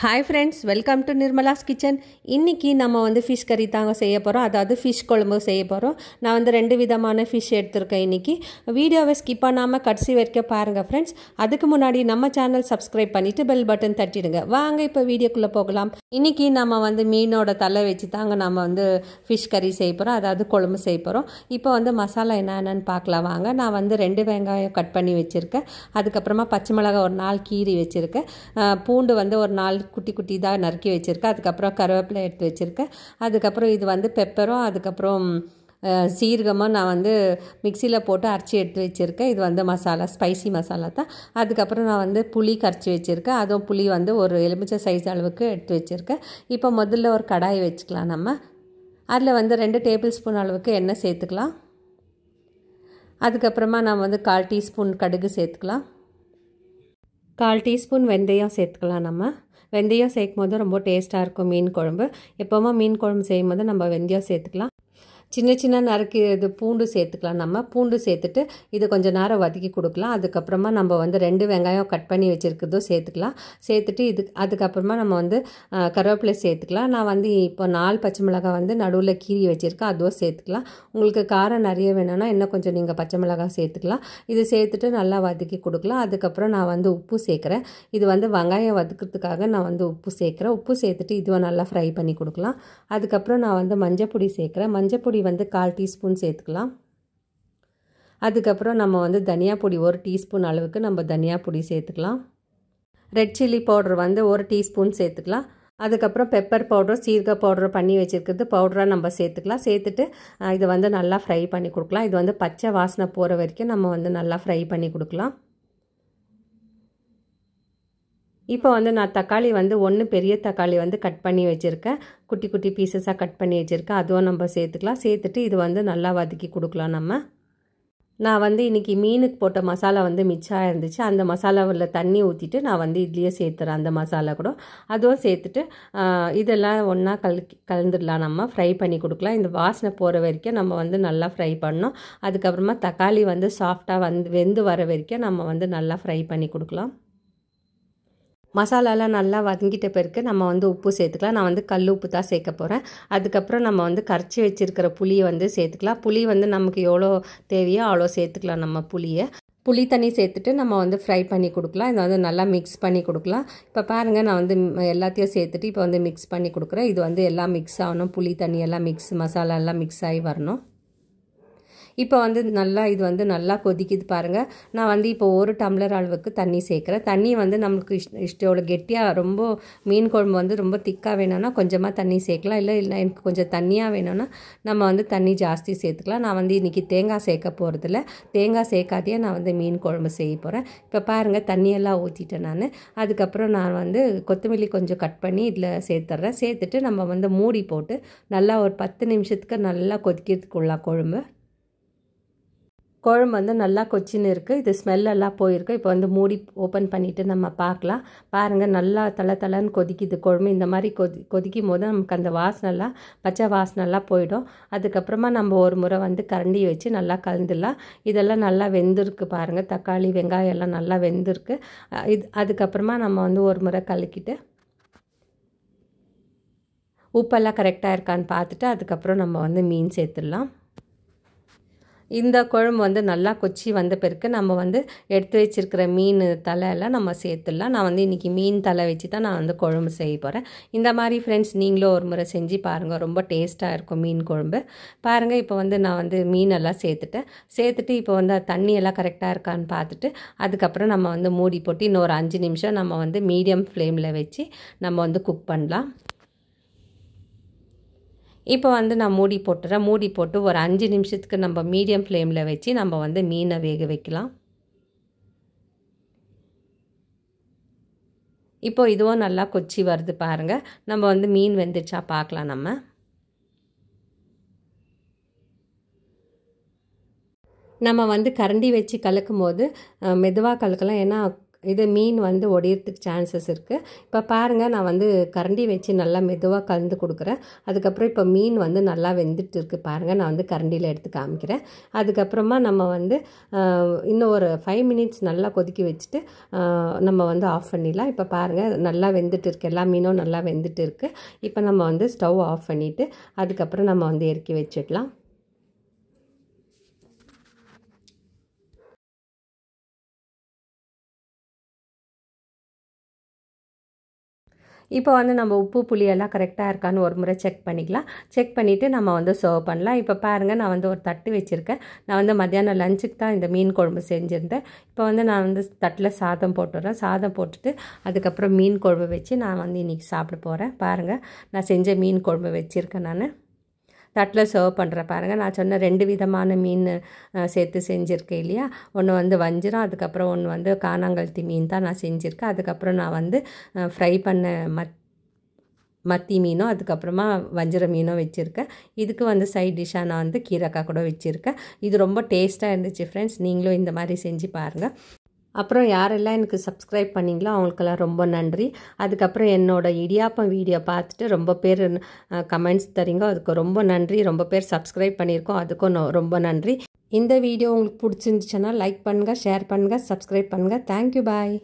Hi friends, welcome to Nirmala's Kitchen. இன்னைக்கு நம்ம வந்து fish curry தாங்க செய்ய போறோம். அதாவது fish குழம்பு செய்ய போறோம். நான் வந்து ரெண்டு விதமான fish எடுத்துர்க்கேன் இன்னைக்கு. வீடியோவை ஸ்கிப் பண்ணாம கடைசி வரைக்கும் பாருங்க friends. அதுக்கு முன்னாடி நம்ம சேனல் subscribe பண்ணிட்டு bell button தட்டிடுங்க. வாங்க இப்போ வீடியோக்குள்ள போகலாம். இன்னைக்கு நம்ம வந்து மீனோட தலை வச்சு தாங்க நாம வந்து fish curry செய்ய போறோம். அதாவது குழம்பு செய்ய போறோம். இப்போ வந்து மசாலா என்னன்னு பார்க்கலாம் வாங்க. நான் வந்து ரெண்டு வெங்காயம் கட் பண்ணி வச்சிருக்கேன். அதுக்கு அப்புறமா பச்சை மிளகாய் ஒரு 4 கீறி வச்சிருக்கேன். பூண்டு வந்து ஒரு 4 குட்டி குட்டி தான் நறுக்கி வச்சிருக்கேன். அதுக்கப்புறம் கருவேப்பிலை எடுத்து வச்சிருக்கேன். அதுக்கப்புறம் இது வந்து பெப்பரும் அதுக்கப்புறம் சீரகமும் நான் வந்து மிக்சியில் போட்டு அரைச்சி எடுத்து வச்சுருக்கேன். இது வந்து மசாலா ஸ்பைசி மசாலா தான். அதுக்கப்புறம் நான் வந்து புளி கரைச்சி வச்சுருக்கேன். அதுவும் புளி வந்து ஒரு எலுமிச்சை சைஸ் அளவுக்கு எடுத்து வச்சுருக்கேன். இப்போ முதல்ல ஒரு கடாய் வச்சுக்கலாம் நம்ம. அதில் வந்து 2 டேபிள் ஸ்பூன் அளவுக்கு எண்ணெய் சேர்த்துக்கலாம். அதுக்கப்புறமா நான் வந்து 1/4 டீஸ்பூன் கடுகு சேர்த்துக்கலாம். 1/4 டீஸ்பூன் வெந்தயம் சேர்த்துக்கலாம் நம்ம. வெந்தயம் சேர்க்கும் போது ரொம்ப டேஸ்ட்டாக இருக்கும் மீன் குழம்பு. எப்போவுமே மீன் குழம்பு செய்யும் போது நம்ம வெந்தயம் சேர்த்துக்கலாம். சின்ன சின்ன நறுக்கி இது பூண்டு சேர்த்துக்கலாம் நம்ம. பூண்டு சேர்த்துட்டு இது கொஞ்சம் நேரம் வதக்கி கொடுக்கலாம். அதுக்கப்புறமா நம்ம வந்து 2 வெங்காயம் கட் பண்ணி வச்சுருக்கிறதும் சேர்த்துக்கலாம். சேர்த்துட்டு அதுக்கப்புறமா நம்ம வந்து கருவேப்பிலை சேர்த்துக்கலாம். நான் வந்து இப்போ 4 பச்சை மிளகாய் வந்து நடுவில் கீறி வச்சுருக்கேன். அதுவும் சேர்த்துக்கலாம். உங்களுக்கு காரம் நிறைய வேணும்னா இன்னும் கொஞ்சம் நீங்கள் பச்சை மிளகாய் சேர்த்துக்கலாம். இது சேர்த்துட்டு நல்லா வதக்கி கொடுக்கலாம். அதுக்கப்புறம் நான் வந்து உப்பு சேர்க்குறேன். இது வந்து வெங்காயம் வதக்கிறதுக்காக நான் வந்து உப்பு சேர்க்குறேன். உப்பு சேர்த்துட்டு இதுவும் நல்லா ஃப்ரை பண்ணி கொடுக்கலாம். அதுக்கப்புறம் நான் வந்து மஞ்சள் பொடி சேர்க்குறேன். மஞ்சள் பொடி வந்து 1/4 டீஸ்பூன் சேர்த்துக்கலாம். அதுக்கப்புறம் நம்ம வந்து தனியா பொடி 1 டீஸ்பூன் அளவுக்கு நம்ம தனியா பொடி சேர்த்துக்கலாம். ரெட் சில்லி பவுடர் வந்து 1 டீஸ்பூன் சேர்த்துக்கலாம். அதுக்கப்புறம் பெப்பர் பவுடர் சீரக பவுடர் பண்ணி வச்சுருக்கிறது பவுடராக நம்ம சேர்த்துக்கலாம். சேர்த்துட்டு இதை வந்து நல்லா ஃப்ரை பண்ணி கொடுக்கலாம். இது வந்து பச்சை வாசனை போகிற வரைக்கும் நம்ம வந்து நல்லா ஃப்ரை பண்ணி கொடுக்கலாம். இப்போ வந்து நான் தக்காளி வந்து 1 பெரிய தக்காளி வந்து கட் பண்ணி வச்சுருக்கேன். குட்டி குட்டி பீசஸாக கட் பண்ணி வச்சுருக்கேன். அதுவும் நம்ம சேர்த்துக்கலாம். சேர்த்துட்டு இது வந்து நல்லா வதக்கி கொடுக்கலாம் நம்ம. நான் வந்து இன்றைக்கி மீனுக்கு போட்ட மசாலா வந்து மிச்சம் இருந்துச்சு. அந்த மசாலாவில் தண்ணி ஊற்றிட்டு நான் வந்து இதுலேயே சேர்த்துறேன். அந்த மசாலா கூட அதுவும் சேர்த்துட்டு இதெல்லாம் ஒன்றா கலந்துடலாம் நம்ம. ஃப்ரை பண்ணி கொடுக்கலாம். இந்த வாசனை போகிற வரைக்கும் நம்ம வந்து நல்லா ஃப்ரை பண்ணோம். அதுக்கப்புறமா தக்காளி வந்து சாஃப்டாக வெந்து வர வரைக்கும் நம்ம வந்து நல்லா ஃப்ரை பண்ணி கொடுக்கலாம். மசாலாலாம் நல்லா வதங்கிட்ட பிறகு நம்ம வந்து உப்பு சேர்த்துக்கலாம். நான் வந்து கல் உப்பு தான் சேர்க்க போகிறேன். அதுக்கப்புறம் நம்ம வந்து கரைச்சி வச்சுருக்கிற புளியை வந்து சேர்த்துக்கலாம். புளி வந்து நமக்கு எவ்வளோ தேவையோ அவ்வளோ சேர்த்துக்கலாம் நம்ம புளியை. புளி தண்ணி சேர்த்துட்டு நம்ம வந்து ஃப்ரை பண்ணி கொடுக்கலாம். இதை வந்து நல்லா மிக்ஸ் பண்ணி கொடுக்கலாம். இப்போ பாருங்கள் நான் வந்து எல்லாத்தையும் சேர்த்துட்டு இப்போ வந்து மிக்ஸ் பண்ணி கொடுக்குறேன். இது வந்து எல்லாம் மிக்ஸ் ஆகணும். புளி தண்ணி எல்லாம் மசாலா எல்லாம் மிக்ஸ் ஆகி வரணும். இப்போ வந்து நல்லா இது வந்து நல்லா கொதிக்குது பாருங்கள். நான் வந்து இப்போ 1 டம்ளர் அளவுக்கு தண்ணி சேர்க்குறேன். தண்ணி வந்து நம்மளுக்கு இஷ்டோட கெட்டியாக ரொம்ப மீன் குழம்பு வந்து ரொம்ப திக்காக வேணும்னா கொஞ்சமாக தண்ணி சேர்க்கலாம். இல்லை எனக்கு கொஞ்சம் தண்ணியாக வேணும்னா நம்ம வந்து தண்ணி ஜாஸ்தி சேர்த்துக்கலாம். நான் வந்து இன்றைக்கி தேங்காய் சேர்க்க போகிறதில்ல. தேங்காய் சேர்க்காதையே நான் வந்து மீன் குழம்பு செய்ய போகிறேன். இப்போ பாருங்கள் தண்ணியெல்லாம் ஊற்றிட்டேன் நான். அதுக்கப்புறம் நான் வந்து கொத்தமல்லி கொஞ்சம் கட் பண்ணி இதில் சேர்த்துட்றேன். சேர்த்துட்டு நம்ம வந்து மூடி போட்டு நல்லா ஒரு 10 நிமிஷத்துக்கு நல்லா கொதிக்கிறதுக்குள்ளலாம் குழம்பு வந்து நல்லா கொச்சின்னு இருக்குது. இது ஸ்மெல்லெல்லாம் போயிருக்கு. இப்போ வந்து மூடி ஓப்பன் பண்ணிவிட்டு நம்ம பார்க்கலாம். பாருங்கள் நல்லா தளன்னு கொதிக்குது குழம்பு. இந்த மாதிரி கொதிக்கும் போது நமக்கு அந்த வாசனைலாம் பச்சை வாசனைலாம் போயிடும். அதுக்கப்புறமா நம்ம ஒரு முறை வந்து கரண்டி வச்சு நல்லா கலந்துடலாம். இதெல்லாம் நல்லா வெந்திருக்கு பாருங்கள். தக்காளி வெங்காயம் எல்லாம் நல்லா வெந்திருக்கு. அதுக்கப்புறமா நம்ம வந்து ஒரு முறை கலக்கிட்டு உப்பெல்லாம் கரெக்டாக இருக்கான்னு பார்த்துட்டு அதுக்கப்புறம் நம்ம வந்து மீன் சேர்த்துடலாம். இந்த குழம்பு வந்து நல்லா கொச்சி வந்த பிறகு நம்ம வந்து எடுத்து வச்சுருக்கிற மீன் தலையெல்லாம் நம்ம சேர்த்துடலாம். நான் வந்து இன்றைக்கி மீன் தலை வச்சு தான் நான் வந்து குழம்பு செய்ய போகிறேன். இந்த மாதிரி ஃப்ரெண்ட்ஸ் நீங்களும் ஒரு முறை செஞ்சு பாருங்கள். ரொம்ப டேஸ்ட்டாக இருக்கும் மீன் குழம்பு. பாருங்கள் இப்போ வந்து நான் வந்து மீனெல்லாம் சேர்த்துட்டு இப்போ வந்து தண்ணியெல்லாம் கரெக்டாக இருக்கான்னு பார்த்துட்டு அதுக்கப்புறம் நம்ம வந்து மூடி போட்டு இன்னொரு 5 நிமிஷம் நம்ம வந்து மீடியம் ஃப்ளேமில் வச்சு நம்ம வந்து குக் பண்ணலாம். இப்போ வந்து நான் மூடி போட்டுறேன். மூடி போட்டு ஒரு 5 நிமிஷத்துக்கு நம்ம மீடியம் ஃப்ளேமில் வச்சு நம்ம வந்து மீனை வேக வைக்கலாம். இப்போ இதுவும் நல்லா கொச்சி வருது பாருங்கள். நம்ம வந்து மீன் வெந்துச்சா பார்க்கலாம் நம்ம. நம்ம வந்து கரண்டி வச்சு கலக்கும் போது மெதுவாக கலக்கலாம். ஏன்னா இது மீன் வந்து ஒடியறதுக்கு சான்சஸ் இருக்குது. இப்போ பாருங்கள், நான் வந்து கரண்டி வச்சு நல்லா மெதுவாக கலந்து கொடுக்குறேன். அதுக்கப்புறம் இப்போ மீன் வந்து நல்லா வெந்துட்டு இருக்குது பாருங்கள். நான் வந்து கரண்டியில் எடுத்து காமிக்கிறேன். அதுக்கப்புறமா நம்ம வந்து இன்னும் ஒரு 5 மினிட்ஸ் நல்லா கொதிக்க வச்சுட்டு நம்ம வந்து ஆஃப் பண்ணிடலாம். இப்போ பாருங்கள், நல்லா வெந்துட்டு இருக்குது, எல்லா மீனும் நல்லா வெந்துட்டு இருக்குது. இப்போ நம்ம வந்து ஸ்டவ் ஆஃப் பண்ணிவிட்டு அதுக்கப்புறம் நம்ம வந்து இறக்கி வச்சிடலாம். இப்போ வந்து நம்ம உப்பு புளியெல்லாம் கரெக்டாக இருக்கான்னு ஒரு முறை செக் பண்ணிக்கலாம். செக் பண்ணிவிட்டு நம்ம வந்து சர்வ் பண்ணலாம். இப்போ பாருங்கள், நான் வந்து ஒரு தட்டு வச்சுருக்கேன். நான் வந்து மத்தியானம் லஞ்சுக்கு தான் இந்த மீன் குழம்பு செஞ்சுருந்தேன். இப்போ வந்து நான் வந்து தட்டில் சாதம் போட்டுடுறேன். சாதம் போட்டுட்டு அதுக்கப்புறம் மீன் குழம்பு வச்சு நான் வந்து இன்றைக்கி சாப்பிட போகிறேன். பாருங்கள், நான் செஞ்ச மீன் குழம்பு வச்சுருக்கேன். நான் தட்டில் சர்வ் பண்ணுறேன். பாருங்கள், நான் சொன்ன 2 விதமான மீன் சேர்த்து செஞ்சுருக்கேன் இல்லையா. ஒன்று வந்து வஞ்சிரம், அதுக்கப்புறம் ஒன்று வந்து கானாங்கழுத்தி மீன் தான் நான் செஞ்சுருக்கேன். அதுக்கப்புறம் நான் வந்து ஃப்ரை பண்ண மத்தி மீனும் அதுக்கப்புறமா வஞ்சிர மீனும் வச்சுருக்கேன். இதுக்கு வந்து சைட் டிஷ்ஷாக நான் வந்து கீரைக்காய் கூட வச்சுருக்கேன். இது ரொம்ப டேஸ்ட்டாக இருந்துச்சு ஃப்ரெண்ட்ஸ். நீங்களும் இந்த மாதிரி செஞ்சு பாருங்கள். அப்புறம் யாரெல்லாம் எனக்கு சப்ஸ்கிரைப் பண்ணிங்களோ அவங்களுக்கெல்லாம் ரொம்ப நன்றி. அதுக்கப்புறம் என்னோடய இடியாப்பம் வீடியோ பார்த்துட்டு ரொம்ப பேர் கமெண்ட்ஸ் தரீங்க, அதுக்கு ரொம்ப நன்றி. ரொம்ப பேர் சப்ஸ்கிரைப் பண்ணியிருக்கோம், அதுக்கும் ரொம்ப நன்றி. இந்த வீடியோ உங்களுக்கு பிடிச்சிருந்துச்சுன்னா லைக் பண்ணுங்கள், ஷேர் பண்ணுங்கள், சப்ஸ்கிரைப் பண்ணுங்கள். தேங்க்யூ, பாய்.